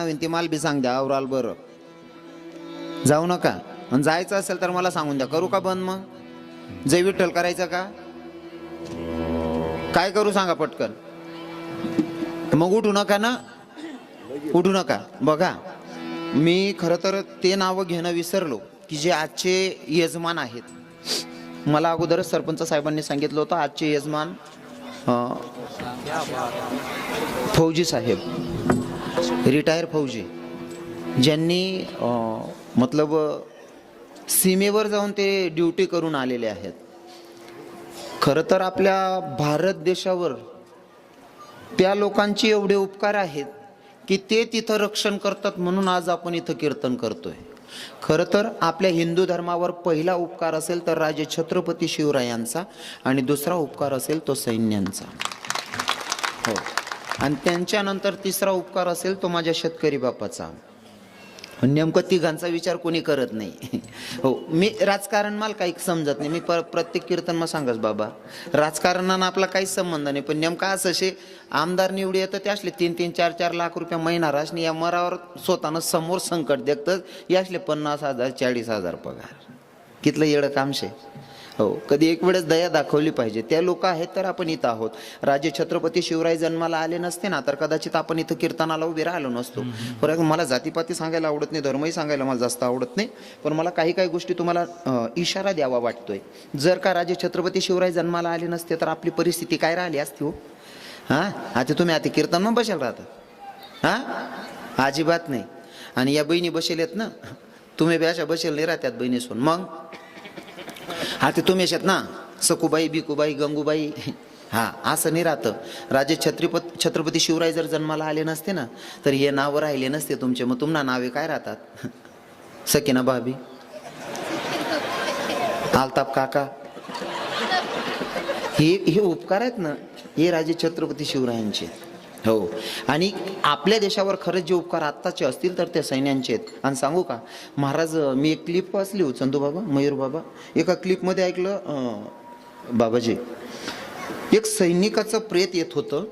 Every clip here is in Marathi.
होईल ती मला बी सांग द्या आवराल बरं. जाऊ नका. आणि जायचं असेल तर मला सांगून द्या. करू का बंद मग? जय विठ्ठल करायचं का? काय करू सांगा पटकन. मग उठू नका ना, उठू नका. बघा मी खरं तर ते नावं घेणं विसरलो की जे आजचे यजमान आहेत. मला अगोदरच सरपंच साहेबांनी सांगितलं होतं आजचे यजमान फौजी साहेब, रिटायर फौजी, ज्यांनी मतलब सीमेवर जाऊन ते ड्युटी करून आलेले आहेत. खरं तर आपल्या भारत देशावर त्या लोकांचे एवढे उपकार आहेत की ते तिथं रक्षण करतात म्हणून आज आपण इथं कीर्तन करतोय. खरं तर आपल्या हिंदू धर्मावर पहिला उपकार असेल तर राजे छत्रपती शिवरायांचा आणि दुसरा उपकार असेल तो सैन्यांचा. हो. आणि त्यांच्यानंतर तिसरा उपकार असेल तो माझ्या शेतकरी बापाचा. नेमकं तिघांचा विचार कोणी करत नाही. हो. मी राजकारण मला काही समजत नाही. मी प्रत्येक कीर्तन मग सांगच बाबा राजकारणानं आपला काहीच संबंध नाही. पण नेमका असं असे आमदार निवडी येतं ते असले 3-3, 4-4 लाख रुपये महिना राशनी या मरावर स्वतःनं समोर संकट देखतं. या असले 50,000 40,000 पगार. कितलं येडं काम शे. हो. कधी एक वेळेस दया दाखवली पाहिजे. त्या लोक आहेत तर आपण इथं आहोत. राजे छत्रपती शिवराय जन्माला आले नसते ना तर कदाचित आपण इथं कीर्तनाला उभे राहिलो नसतो. परंतु मला जातीपाती सांगायला आवडत नाही, धर्मही सांगायला मला जास्त आवडत नाही. पण मला काही काही गोष्टी तुम्हाला इशारा द्यावा वाटतोय. जर का राजे छत्रपती शिवराय जन्माला आले नसते तर आपली परिस्थिती काय राहिली असती हो? हां. आता तुम्ही आता कीर्तन मग बसेल राहता? हां. अजिबात नाही. आणि या बहिणी बसेल आहेत ना, तुम्ही बी अशा बसेल नाही राहत्यात बहिणीसून. मग आता तुम्ही अशात ना सकुबाई, बिकुबाई, गंगूबाई. हा असं नाही राहतं. राजे छत्रपती शिवराय जर जन्माला आले नसते ना तर हे नाव राहिले नसते तुमचे. मग तुम्हाला नावे काय राहतात? सकीना भाभी, आलताप काका. हे उपकार आहेत ना, हे राजे छत्रपती शिवरायांचे. हो. आणि आपल्या देशावर खरंच जे उपकार आत्ताचे असतील तर ते सैन्यांचे आहेत. आणि सांगू का महाराज, मी एक क्लिप वाचली हो चंदू बाबा, मयूर बाबा. एका क्लिपमध्ये ऐकलं बाबाजी, एक सैनिकाचं प्रेत येत होतं.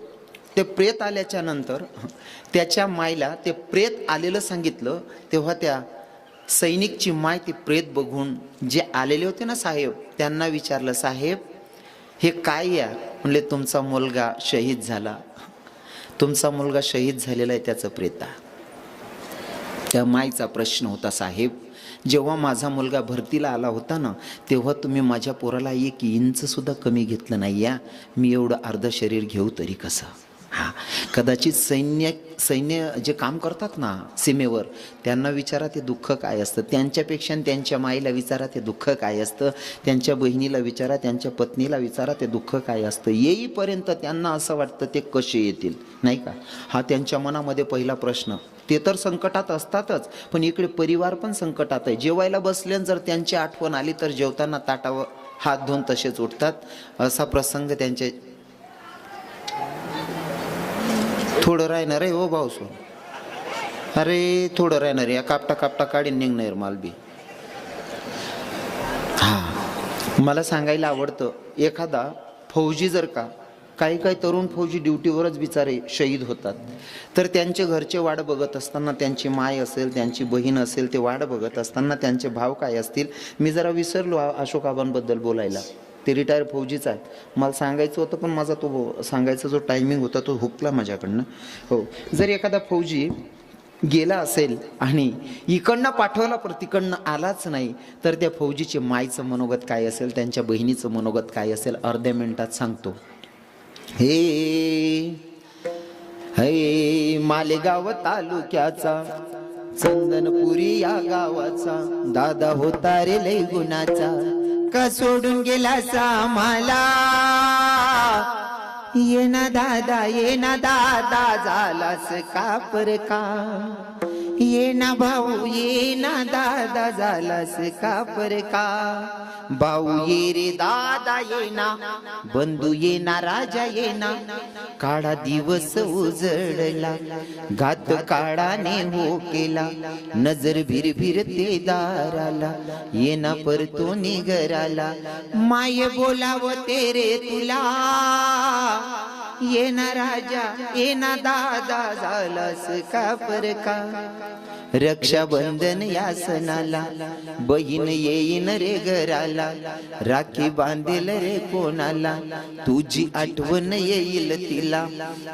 ते प्रेत आल्याच्या नंतर त्याच्या मायला ते प्रेत आलेलं सांगितलं. तेव्हा त्या सैनिकची माय ते प्रेत बघून जे आलेले होते ना साहेब, त्यांना विचारलं, साहेब हे काय या? म्हणले तुमचा मुलगा शहीद झाला. तुमचा मुलगा शहीद झालेला आहे त्याचं प्रेत. त्या माईचा प्रश्न होता, साहेब जेव्हा माझा मुलगा भरतीला आला होता ना तेव्हा तुम्ही माझ्या पोराला 1 इंच सुद्धा कमी घेतलं नाही. या मी एवढं अर्ध शरीर घेऊ तरी कसं? हां. कदाचित सैन्य जे काम करतात ना सीमेवर त्यांना विचारा ते दुःख काय असतं. त्यांच्यापेक्षा त्यांच्या माईला विचारा ते दुःख काय असतं. त्यांच्या बहिणीला विचारा, त्यांच्या पत्नीला विचारा ते दुःख काय असतं. येईपर्यंत त्यांना असं वाटतं ते कसे येतील, नाही का? हा त्यांच्या मनामध्ये पहिला प्रश्न. ते तर संकटात असतातच पण इकडे परिवार पण संकटात आहे. जेवायला बसल्यान जर त्यांची आठवण आली तर जेवताना ताटावर हात धुवून तसेच उठतात. असा प्रसंग त्यांचे. थोडं राहणार आहे हो भाऊसो. अरे थोडं राहणार आहे. कापटा कापटा काढीन निघणार मालबी. हा. मला सांगायला आवडतं एखादा फौजी जर का काही काही तरुण फौजी ड्युटीवरच बिचारे शहीद होतात तर त्यांचे घरचे वाट बघत असताना, त्यांची माय असेल, त्यांची बहीण असेल, ते वाट बघत असताना त्यांचे भाव काय असतील. मी जरा विसरलो अशोकाबांबद्दल बोलायला. ते रिटायर फौजीच आहेत. मला सांगायचं होतं पण माझा तो सांगायचा जो टायमिंग होता तो हुकला माझ्याकडनं. हो. जर एखादा फौजी गेला असेल आणि इकडनं पाठवला पण तिकडनं आलाच नाही तर त्या फौजीचे मायचं मनोगत काय असेल, त्यांच्या बहिणीचं मनोगत काय असेल अर्ध्या मिनिटात सांगतो. हे हे मालेगाव तालुक्याचा चंदनपुरी या गावाचा दादा होता रे लय गुणाचा. का सोडून गेलास आम्हाला? ये ना दादा झालास का पर का? ये ना भाऊ ये ना दादा झालास का पर का? भाऊ ये रे दादा ये ना, बंधू ये ना राजा ये ना. काळा दिवस उजळला घात काळाने हो केला. नजर भिर ते दाराला ये ना परतो निघराला. माय बोलाव तेरे तुला ये ना राजा ये ना दादा झालास का परका. रक्षाबंधन या सणाला बहीण येईन रे घराला, राखी बांधेल रे कोणाला, तुझी आठवण येईल तिला.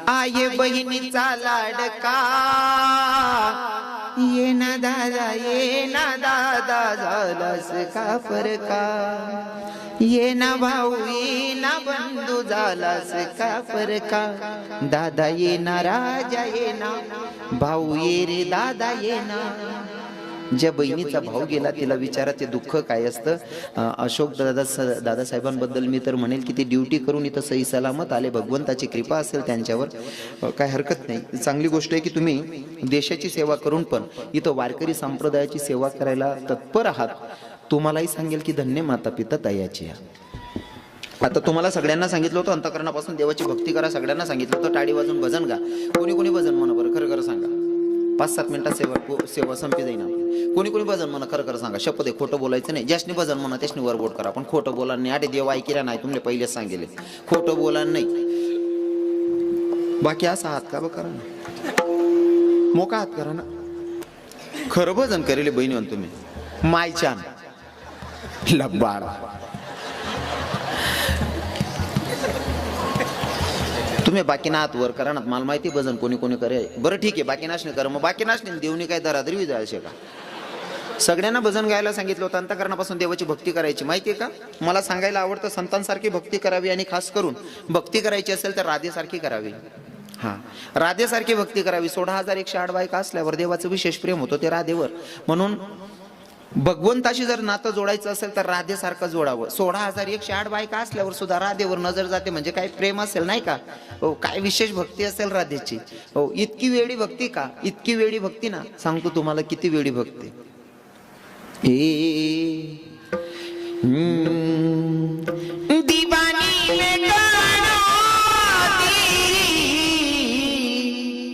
आये बहिणीचा लाडका, ये ना दादा झालास का फरका. ये ना भाऊ ये ना बंधू झालास का फरका. दादा ये ना राजा ये ना भाऊ ये रे दादा ये ना. ज्या बहिणीचा भाऊ गेला तिला विचारा ते दुःख काय असतं. अशोक दादासाहेबांबद्दल मी तर म्हणेल की ते ड्युटी करून इथं सही सलामत आले. भगवंताची कृपा असेल त्यांच्यावर, काय हरकत नाही. चांगली गोष्ट आहे की तुम्ही देशाची सेवा करून पण इथं वारकरी संप्रदायाची सेवा करायला तत्पर आहात. तुम्हालाही सांगेल की धन्य माता पिता तयाची. आता तुम्हाला सगळ्यांना सांगितलं होतं अंतःकरणापासून देवाची भक्ती करा, सगळ्यांना सांगितलं होतं टाळी वाजून भजन गा. कोणी कोणी भजन म्हणा बरं, खरं खरं सांगा. 5-7 मिनिटात सेवा संपी जाईन. कोणी कोणी भजन म्हणा, खरं खरं सांगा. शपथ आहे, खोटं बोलायचं नाही. ज्याशनी भजन म्हणा त्याशनी वरबोट करा, पण खोटं बोला नाही. आटे देव ऐकिरा नाही, तुमले पहिलेच सांगेले खोटं बोला नाही. बाकी असा हात का करा ना, मोका हात करा ना. खरं भजन करेले बहिणी म्हणून तुम्ही मायच्यान लब्बाड. तुम्ही बाकी ना हात वर करा ना. मला माहिती भजन कोणी कोणी करे. बरं ठीक आहे, बाकी नाशने करा. मग बाकी नाशने देवनी काय दरादरी जायचे का? सगळ्यांना भजन गायला सांगितलं होतं. अंतःकरणापासून देवाची भक्ती करायची. माहितीये का, मला सांगायला आवडतं संतांसारखी भक्ती करावी, आणि खास करून भक्ती करायची असेल तर राधेसारखी करावी. हा, राधेसारखी भक्ती करावी. 16,108 बायका असल्यावर देवाचं विशेष प्रेम होतं ते राधेवर. म्हणून भगवंताशी जर नातं जोडायचं असेल तर राधेसारखं जोडावं. 16,108 बायका असल्यावर सुद्धा राधेवर नजर जाते म्हणजे काय प्रेम असेल नाही का. हो, काय विशेष भक्ती असेल राधेची. हो, इतकी वेडी भक्ती का? इतकी वेडी भक्ती ना, सांगतो तुम्हाला किती वेडी भक्ती. दीवानी में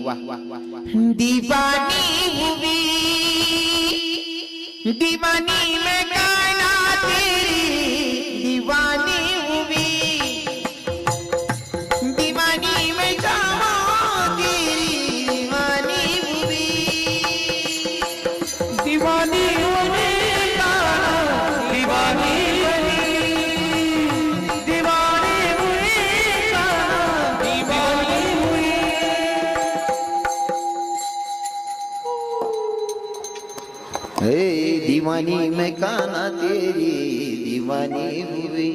वाह वाह वाह वाह. दीवानी हुई दीवानी में गाना तेरी दीवानी हुई. दीवानी में जामा तेरी दीवानी हुई. दीवानी होने का दीवानी बनी, दीवानी हुई का दीवानी हुई. दीवानी में काना तेरी दीवानी हुई.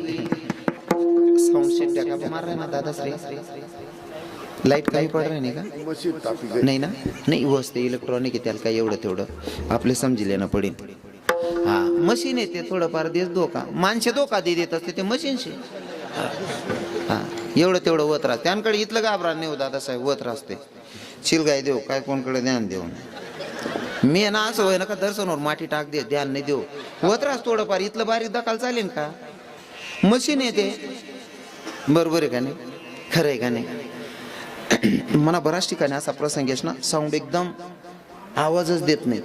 साउंड सेट का मार रहा है ना दादाश्री. लाईट काही पड रहा नाही का? नाही ना, नाही वस्ते इलेक्ट्रॉनिक आहे, त्याला काय एवढं तेवढं आपले समजिले ना पडेल. हा, मशीन येते थोडंफार देश धोका. माणसे धोका देत असते ते मशीनशी. हा, एवढं तेवढं वत राहते त्यांकडे. इथलं घाबरा नाही हो दादासाहेब, वत राहते. शिलगाय देऊ काय, कोणकडे ध्यान देऊ. मी ना असं होय ना का दर्शनवर माठी टाक दे, ध्यान नाही देऊ. होत राहत थोडंफार. इथलं बारीक दखाल चालेल का? मशीन येते. बरोबर आहे का नाही? खरं आहे का नाही? मला बऱ्याच ठिकाणी असा प्रसंग आहे ना, साऊंड एकदम आवाजच देत नाही.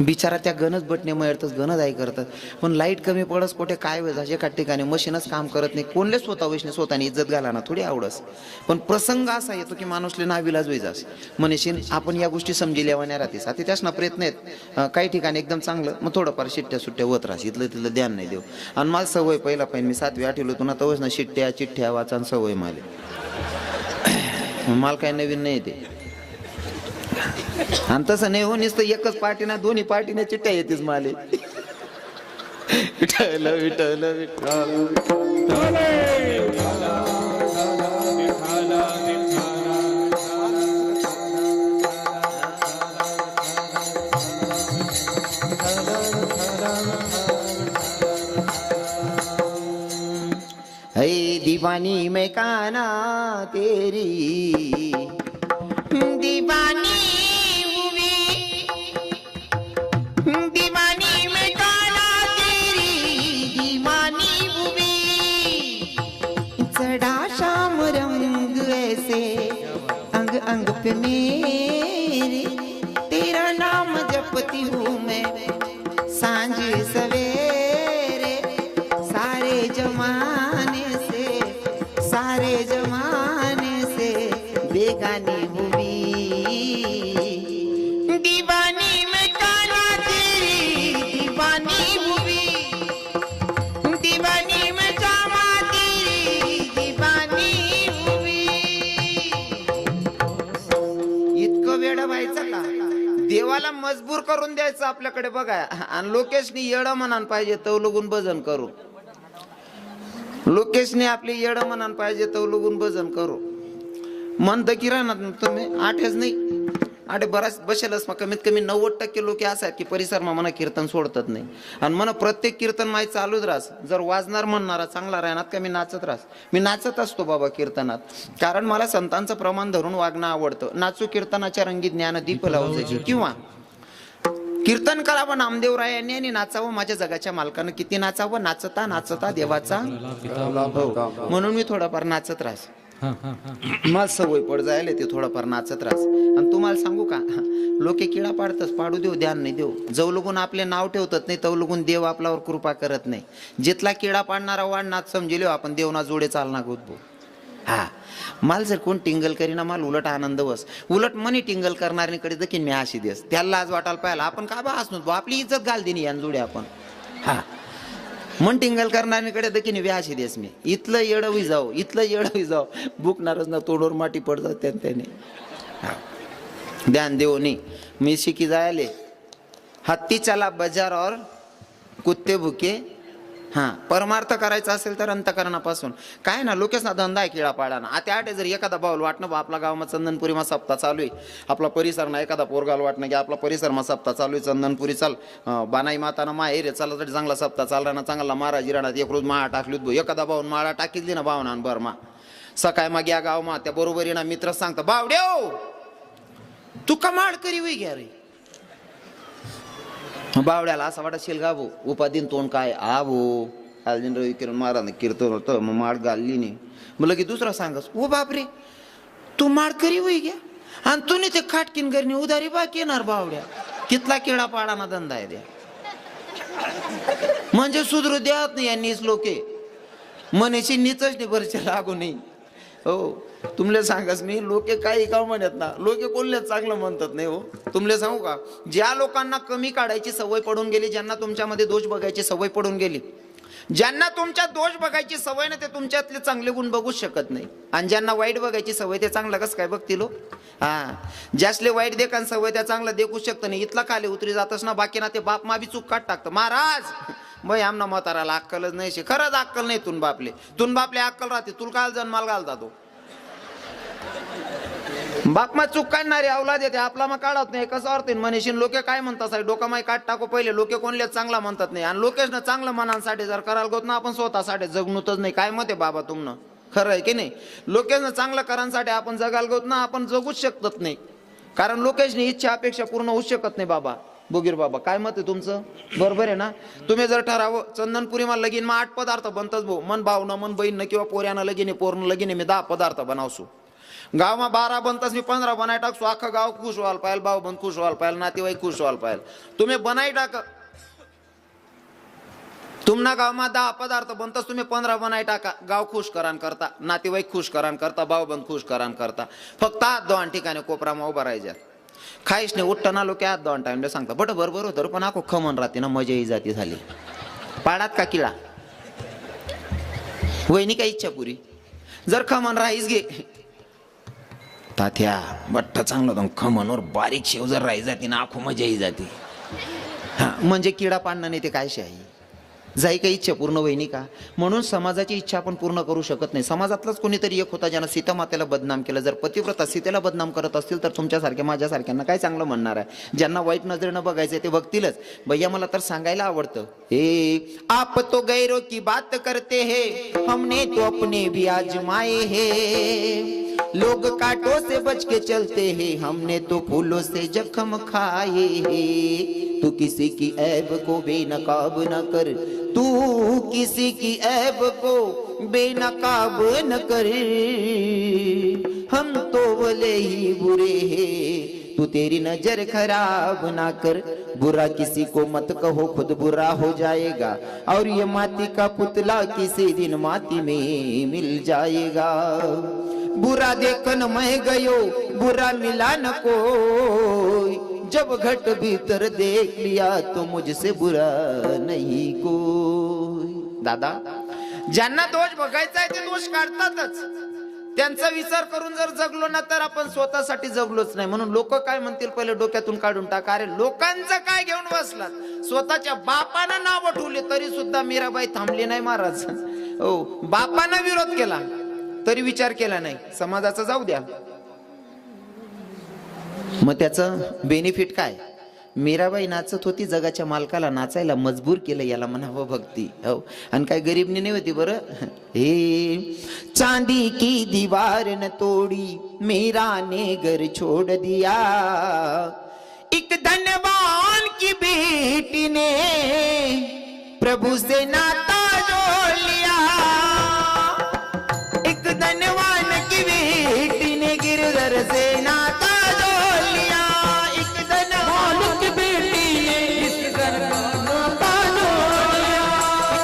बिचारा त्या गणच बटणे मिळतच गणच आई करतात. पण लाईट कमी पडस कुठे काय वेळ एका ठिकाणी मशीनच काम करत नाही. कोणले स्वतःने इज्जत घाला ना थोडी आवडस. पण प्रसंग असा येतो की माणूसले नाविलाज वैजास म्हणेशीन आपण या गोष्टी समजी लेवाण्या राहतेस. आता त्याच ना प्रयत्न आहेत. काही ठिकाणी एकदम चांगलं, मग थोडंफार शिट्ट्या सुट्ट्या होत राहस. इथलं तिथलं ध्यान नाही देऊ. आणि मला सवय पहिला पाहिजे, मी 7वी 8वी होतो ना तवच ना शिट्ट्या चिठ्ठ्या वाचा सवय माले. मला काही नवीन नाही ते. आणि तसं नाही हो, नुसतं एकच पार्टी ना दोन्ही पार्टीने चिट्ट्या येतेच माले. विठ्ठल विठ्ठल विठ्ठल. दीवानी में काना तेरी दीवानी हुई. दीवानी में काना तेरी दीवानी हुई. चढ़ा शाम रंग ऐसे अंग अंग पे मेरे, तेरा नाम जपती हूँ मैं सांझ सवेरे. सारे जमाने से देवाला मजबूर करून द्यायचं आपल्याकडे बघा. आणि लोकेशनी येडं म्हणान पाहिजे तवलगून भजन करू. लोकेशनी आपली येडं म्हणान पाहिजे तवलगून भजन करू. म्हणतं की राहणार तुम्ही आठच नाही आठे बराच बसेलच मग कमीत कमी 90% लोक असं आहेत की परिसरमा म्हणा कीर्तन सोडतात नाही. आणि म्हणा प्रत्येक कीर्तन माही चालूच राहस. जर वाजणार म्हणणारा चांगला राहणार का मी नाचत राहस. मी नाचत असतो बाबा कीर्तनात, कारण मला संतांचं प्रमाण धरून वागणं आवडतं. नाचू कीर्तनाच्या रंगी ज्ञान दीप लावजायची. किंवा कीर्तन करावं नामदेवराय यांनी आणि नाचावं माझ्या जगाच्या मालकानं. किती नाचावं, नाचता नाचता देवाचा हो. म्हणून मी थोडाफार नाचत राहस. मला सवय पड जायला ते थोडंफार नाचत राहस. आणि तुम्हाला सांगू का, लोके किडा पाडतच पाडू देऊ ध्यान नाही देऊ. जव लोगून आपले नाव ठेवतात नाही तव लोगून देव आपल्यावर कृपा करत नाही. जिथला किडा पाडणारा वाढ नाच समजिलो आपण देवना जोडे चालना गोदबो. हा मला जर कोण टिंगल करीना मला उलट आनंद बस. उलट मनी टिंगल करणाऱ्यांकडे देखील मी अशी देस त्याला लाज वाटायला पाहिला. आपण का बा हसतो आपली इज्जत घाल दिनी यान जोडे आपण. हा मन टिंगल करणाऱ्यांकडे देखील व्याशी देस मी. इथलं येडवी जाऊ इथलं येडवी जाऊ बुकणारच ना तोडवर माटी पड जात त्याने. ध्यान देऊ नाही. मी शिकी जायले हत्ती चला बाजार और कुत्ते भुके. हां परमार्थ करायचा असेल तर अंतकरणापासून. काय ना लोकेशना धंदा आहे किडा पाडाना. आता आठे जर एखादा बाऊल वाटणं बा आपला गावात चंदनपुरीमा सप्ताह चालू आहे. आपला परिसर ना एखादा पोरगाल वाटणं की आपला परिसरमा सप्ताह चालू आहे चंदनपुरी चाल बानाई माताना माहेर आहे चालला तरी चांगला सप्ताह चालला ना चांगला महाराजी राहणार एक रोज माळा टाकलीत भाऊ. एखादा भाऊन माळा टाकीली ना भावना बरमा सकाळ मग या गावमा त्या बरोबरी ना मित्र सांगता बावड्यो तू कमाड करी होई घ्या रे. बावड्याला असं वाटत शिलगा भाऊ उपाधीन तोंड काय आ भाऊ आलजीन रवी किरण महाराज कीर्तन होतं मग माड घालली नाही. मग की दुसरा सांगस ओ बापरे तू माड करी होई घ्या आणि तू नाही ते खाटकीन करणे उधारी बाकी येणार बावड्या. कितला किडा पाडाना धंदा आहे द्या म्हणजे सुधरू द्यात नाही यांनीच लोके मनेशी नीचच नाही बरचे लागू नाही. हो तुमले सांगस मी लोके काही का म्हणत ना लोके कोणलेच चांगलं म्हणतात नाही. हो तुमले सांगू का ज्या लोकांना कमी काढायची सवय पडून गेली ज्यांना तुमच्यामध्ये दोष बघायची सवय पडून गेली ज्यांना तुमच्या दोष बघायची सवय ना ते तुमच्यातले चांगले गुण बघूच शकत नाही. आणि ज्यांना वाईट बघायची सवय ते चांगलं कसं काय बघतील. हा ज्यासले वाईट देखान सवय त्या चांगलं देखूच शकत नाही. इथला खाली उतरी जातच ना बाकी ना ते बाप मा बी चूक काढ टाकतं. महाराज बाई आमना म्हाताराला अक्कलच नाही. खरंच अक्कल नाही तुन बापले अक्कल राहते तुला काल जन्माला घालता तो बापमा चूक काढणारे अवलाद येते आपला मग काढत नाही. कसं अर्थ मनीषीन लोके काय म्हणतात साहेब डोका माय काढ टाको पहिले लोके कोणलेच चांगला म्हणतात नाही. आणि लोकेश ना चांगलं मनांसाठी जर करायला गोत ना आपण स्वतःसाठी जगणूतच नाही. काय मत आहे बाबा तुमनं खरं आहे की नाही. लोकेशनं चांगलं करांसाठी आपण जगायला गोत ना आपण जगूच शकत नाही. कारण लोकेशनी इच्छा अपेक्षा पूर्ण होऊ शकत नाही. बाबा बोगीर बाबा काय मत आहे तुमचं बरोबर आहे ना. तुम्ही जर ठरावं चंदनपुरीमा लगीन मग 8 पदार्थ बनतच भाऊ मन भावनं मन बहीण किंवा पोऱ्यानं लगीन पोरनं लगीन मी 10 पदार्थ बनवसू. गावमा 12 बनताच मी 15 बनाय टाकसो. अख्खा गाव खुश व्हायला पाहिजे भाऊ बंद खुश व्हायला पाहिजे नातेवाईक खुश व्हायला पाहिजे. तुम्ही बनाई टाका तुमना गावमा 10 पदार्थ बनताच तुम्ही 15 बनाय टाका. गाव खुश करान करता नातेवाईक खुश करान करता भाऊ बंद खुश करान करता. फक्त हात 2 ठिकाणी कोपरामा उभा राहायच्या खाईश नाही उठताना लोक हात 2 टाइमला सांगता बट बरोबर होतं पण आखो खमन राहते ना मजा ही जाती झाली. पाडात का किळा वहिनी काय इच्छा पुरी जर खमन राहीस घे तात्या बट्टा चांगलं होतं खमनवर बारीक शेव जर राही जाते ना आखो मजाही जाते. हा म्हणजे किडा पाडणं नाही ते काय शाही जाई काही इच्छा पूर्ण वहिनी का. म्हणून समाजाची इच्छा आपण पूर्ण करू शकत नाही. समाजातलाच कोणीतरी एक होता ज्यानं सीता मातेला बदनाम केलं. जर पतिव्रता सीतेला बदनाम करत असतील तर तुमच्यासारख्या माझ्यासारख्यांना काय चांगलं म्हणणार आहे. ज्यांना वाईट नजरेनं बघायचं ते बघतीलच. भैया मला तर सांगायला आवडतं हे आप तो गैरों की बात करते हैं हमने तो अपने भी आजमाए हैं. लोग कांटों से बच के चलते हैं हमने तो फूलों से जख्म खाए हैं. तू किसी की ऐब को बेनकाब न कर तू किसी की ऐब को बेनकाब न कर. हम तो भले ही बुरे हैं तू तेरी नजर खराब ना कर. बुरा किसी को मत कहो खुद बुरा हो जाएगा और ये माटी का पुतला किसी दिन माटी में मिल जाएगा. बुरा देखन मैं गयो बुरा मिला न कोई. जब घट भीतर देख लिया तो मुझसे बुरा नहीं कोई. दादा ज्यांना दोष बघायचा आहे ते दोष काढतातच. त्यांचा विचार करून जर जगलो ना तर आपण स्वतःसाठी जगलोच नाही. म्हणून लोक काय म्हणतील पहिले डोक्यातून काढून टाका. अरे लोकांचं काय घेऊन बसलात? स्वतःच्या बापानं नाव ठेवले तरी सुद्धा मीराबाई थांबली नाही महाराज. हो, बापानं विरोध केला तरी विचार केला नाही. समाजाचं जाऊ द्या, मग त्याचं बेनिफिट काय? मीराबाई नाचत होती, जगाच्या मालकाला नाचायला मजबूर केलं, याला म्हणावं भक्ती. हो, आणि काय गरीबनी नाही होती बरं. हे चांदी की दीवार न तोडी मीरा ने घर छोड़ दिया, एक धनवान की बेटी ने प्रभु से नाता जोड़ लिया, एक धनवान की बेटी ने गिरधर से नाता जोड़ लिया, एक धनवान की बेटी ने इस घर का नाता जोड़ लिया,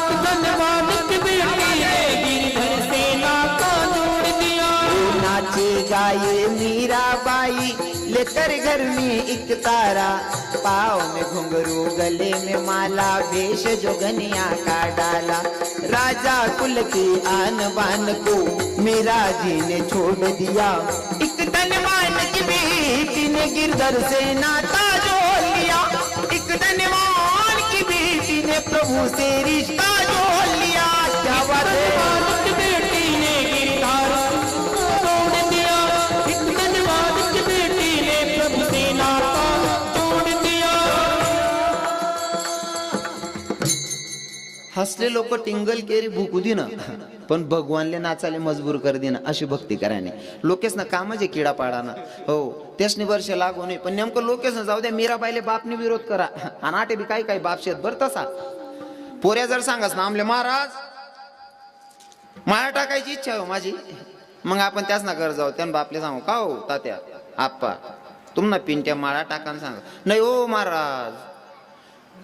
एक धनवान की बेटी ने गिरधर से नाता जोड़ दिया। नाचे गाए मीराबाई लेकर घर में एक तारा, पाँव में घुंघरू गले में माला, वेश जो गनिया का डाला, राजा कुल की आन बान को मीरा जी ने छोड़ दिया, एक धनवान की बेटी ने गिरधर से नाता जोड़ लिया, एक धनवान की बेटी ने प्रभु से रिश्ता जोड़ लिया। क्या बात है? धनवान की बेटी ने गिरधर जोड़ दिया, एक धनवान की बेटी ने प्रभु से नाता जोड़ दिया। हसले लोक टिंगल केरी भुकू दिन, पण भगवानले नाचाले मजबूर कर दिन, अशी भक्ती कराने. लोकेश ना कामच आहे किडा पाडाना. हो, त्यासनी वर्ष लागू नये, पण नेमकं लोकेश ना जाऊ द्या. मीराबाईले बापने विरोध करा आणि आटे बी काही काही बाप शेत भर तसा. पोऱ्या जर सांगास ना आमले महाराज माळा टाकायची इच्छा हो माझी, मग आपण त्याच ना घर जाऊ. त्यानं बापले सांगू का हो तात्या आप्पा तुम्हाला पिंट्या माळा टाकान सांगा. नाही हो महाराज,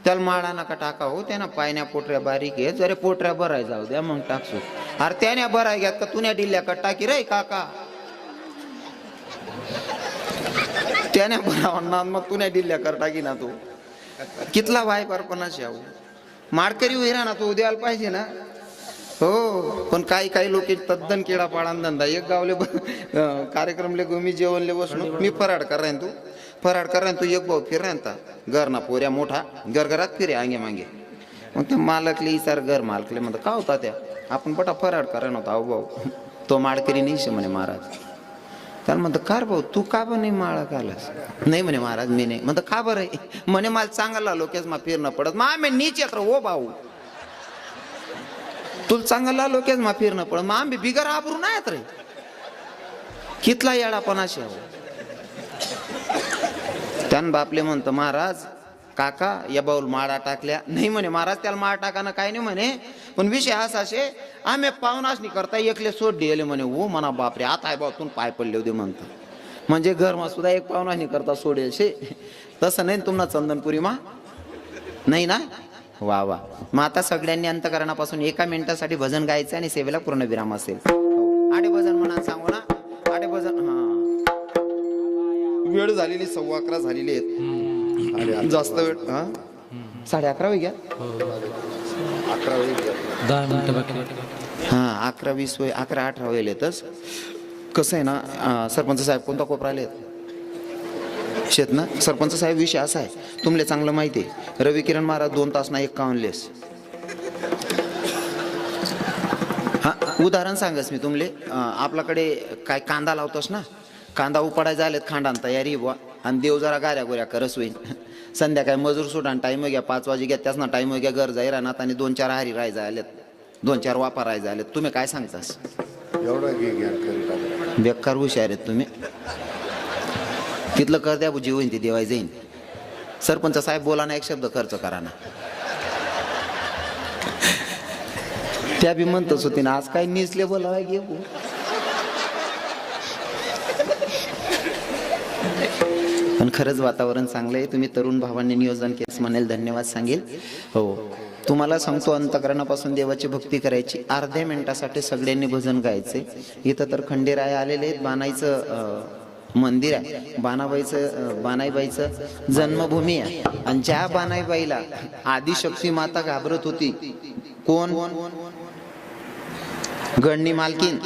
त्याला माळा नका टाका हो, त्यानं पायण्या पोटऱ्या बारीक आहे, जरे पोटऱ्या भराय जाऊ द्या मग टाकसू. अरे त्याने भराय घ्यात का तुन्या डिल्ल्या का टाकी रे काका, त्याने भरावा मग तुन्या डिल्ल्या कर टाकी ना तू. कितला वाय परपणाशी आहो माडकरी उहिरा ना तू उद्याला पाहिजे ना. हो, पण काही काही लोक तद्दन किडा पाडान धंदा. एक गावले कार्यक्रमले मी जेवणले बसलो, मी फराड कर तू फराड कर तू, एक भाऊ फिर राहता घर ना पोऱ्या मोठा घर घरात फिरे आंगे मागे. मग ते मालकले इचार घर मालकले म्हणतो का होता त्या आपण बटा फराड करा नव्हता. अहो भाऊ तो माडकरी नाही म्हणे महाराज. त्याला म्हणतो कार भाऊ तू का बरं नाही माळा घालस? नाही म्हणे महाराज मी नाही. म्हणतो का बरं म्हणे मला चांगला लोकेस मा फिरणं पडत, मग आम्ही नीच येत हो भाऊ, तुला चांगला लोकेस मा फिरणं पडत, मग आम्ही बिगर आबरू नाही येत रे. कितला येडापणाशी आहो. त्यान बापले म्हणतो महाराज काका या बाऊल माळा टाकल्या. नाही म्हणे महाराज त्याला माळा टाकानं काय नाही म्हणे, पण विषय असा असे आम्ही पाहुणासनी करता एकले सोड दिले म्हणे. हो म्हणा बापरे आता आहे बातून पाय पडले होते म्हणतो. म्हणजे घरमा सुद्धा एक पाहुणासनी करता सोडेल शे, तसं नाही तुम्हाला चंदनपुरी मा नाही ना. वा वा, मग आता सगळ्यांनी अंतकरणापासून एका मिनिटासाठी भजन गायचं आणि सेवेला पूर्ण विराम असेल. आडे भजन म्हणा सांगू ना, आडे भजन. हा वेळ झालेली 11:15 झालेली आहेत. जास्त वेळ हा 11:30 होई घ्या. 10 मिनिटं बाकी. हा 11:20 होय, 11:18 होईल येतच. कसं आहे ना सरपंच साहेब कोणता कोपराले आहेत शेत ना. सरपंच साहेब विषय असा आहे तुमले चांगलं माहिती आहे, रवी किरण महाराज 2 तास ना 51 लेस. हा उदाहरण सांगस मी तुमले. आपल्याकडे काय कांदा लावतोस ना, कांदा उपाडाय झालेत खांडान तयारी बुवा, आणि देव जरा गाऱ्या गोऱ्या करस होईल. संध्याकाळी मजूर सोडा टाइम घ्या 5 वाजे घ्या, त्याच ना टाइम घ्या घर जाई राहणार आणि 2-4 हारी राहायचे आलेत, 2-4 वापा राहायचे आलेत. तुम्ही काय सांगतास? बेकार हुशार आहेत तुम्ही. तिथलं कर द्या जीव होईन ते देवाय जाईन. सरपंच साहेब बोला ना, एक शब्द खर्च करा ना. त्या बी म्हणतच होती ना आज काय निसले बोलावाय घे. पण खरंच वातावरण चांगलं आहे. तुम्ही तरुण भावांनी नियोजन केस म्हणाल धन्यवाद सांगेल. हो तुम्हाला सांगतो अंतकरणापासून देवाची भक्ती करायची. अर्ध्या मिनिटासाठी सगळ्यांनी भजन गायचे. इथं तर खंडेराय आलेले आहेत. बाणाईचं मंदिर आहे, बाणाईबाईचं जन्मभूमी आहे. आणि ज्या बाणाईबाईला आदिशक्ती माता घाबरत होती, कोण? गडनी मालकीन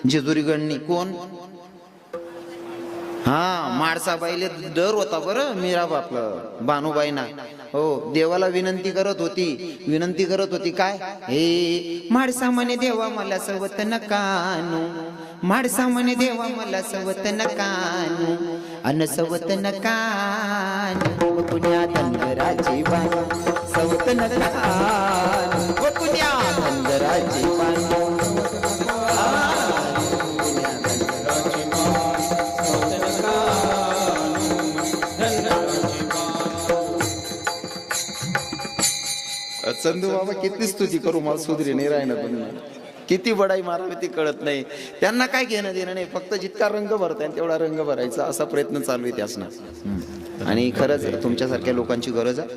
जेजुरी गणनी कोण? हा, माळसाबाईले डर होता बरं मीरा आपलं बानुबाईना. हो, देवाला विनंती करत होती काय? हे माळसा म्हणे देवा मला सवत नकानू, माळसा म्हणे देवा मला सवत नकानू, अन सवत नकानू पुण्या धनगराची बानू, सवत नकानू पुण्या धनगराची बानू. संधू बाबा किती स्तुती करू, मला सुधरी नाही राहिना, पण किती बडाई मारावी ती कळत नाही. त्यांना काय घेणं देणं नाही, फक्त जितका रंग भरताय तेवढा रंग भरायचा असा प्रयत्न चालू आहे त्यासनं. आणि खरंच तुमच्यासारख्या लोकांची गरज आहे.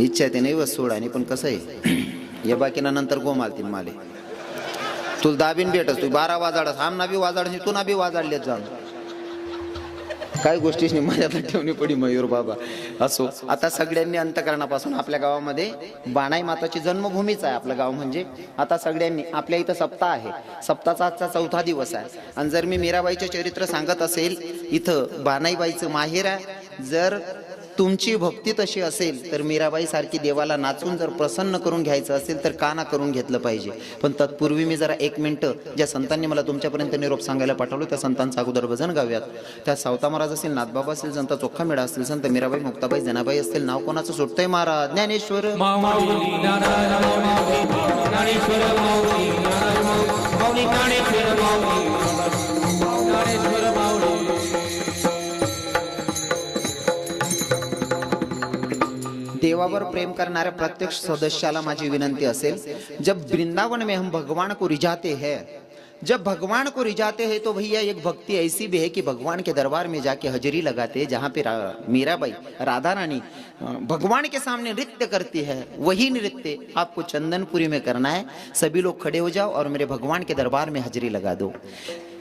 इच्छा ते नाही बस सोड. आणि पण कसं आहे, या बाकीना नंतर गोमालतील माले तुला दाबीन भेटस, तू 12 वाजाडस, आमना बी वाजाडस, तू ना बी वाजाडलेच जाण. काही गोष्टीची मर्यादा ठेवणी पडी मयूर बाबा. असो, आता सगळ्यांनी अंतकरणापासून आपल्या गावामध्ये बाणाई माताची जन्मभूमीच आहे आपलं गाव म्हणजे. आता सगळ्यांनी आपल्या इथं सप्ताह आहे, सप्ताहाचा आजचा 4था दिवस आहे. आणि जर मी मीराबाईचे चरित्र सांगत असेल, इथं बाणाईबाईचं माहेर आहे. जर तुमची भक्ती तशी असेल तर मीराबाई सारखी देवाला नाचून जर प्रसन्न करून घ्यायचं असेल तर का ना करून घेतलं पाहिजे. पण तत्पूर्वी मी जरा 1 मिनिटं ज्या संतांनी मला तुमच्यापर्यंत निरोप सांगायला पाठवलं त्या संतांचा अगोदर भजन गाऊयात. त्या सावता महाराज असतील, नाथबाबा असतील, संत चोखा मेळा असतील, संत मीराबाई, मुक्ताबाई, जनाबाई असतील. नाव कोणाचं सुटतंय महाराज? ज्ञानेश्वर देवावर प्रेम करणाऱ्या प्रत्येक सदस्याला माझी विनंती असेल, जब वृंदावन में हम भगवान को रिझाते हैं, जब भगवान को रिझाते हैं तो भैया एक भक्ति ऐसी भी है कि भगवान के दरबार में जाके हजरी लगाते हैं. जहाँ पे मीराबाई राधा रानी भगवान के सामने नृत्य करती है, वही नृत्य आपको चंदनपुरी में करना है. सभी लोग खड़े हो जाओ और मेरे भगवान के दरबार में हजरी लगा दो.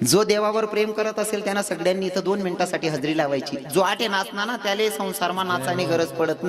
जो देवावर प्रेम करत असेल त्यांना सगळ्यांनी इथं 2 मिनिटासाठी हजरी लावायची. जो आटे नाचना ना त्याला संसारमा नाचानी गरज पडत नाही.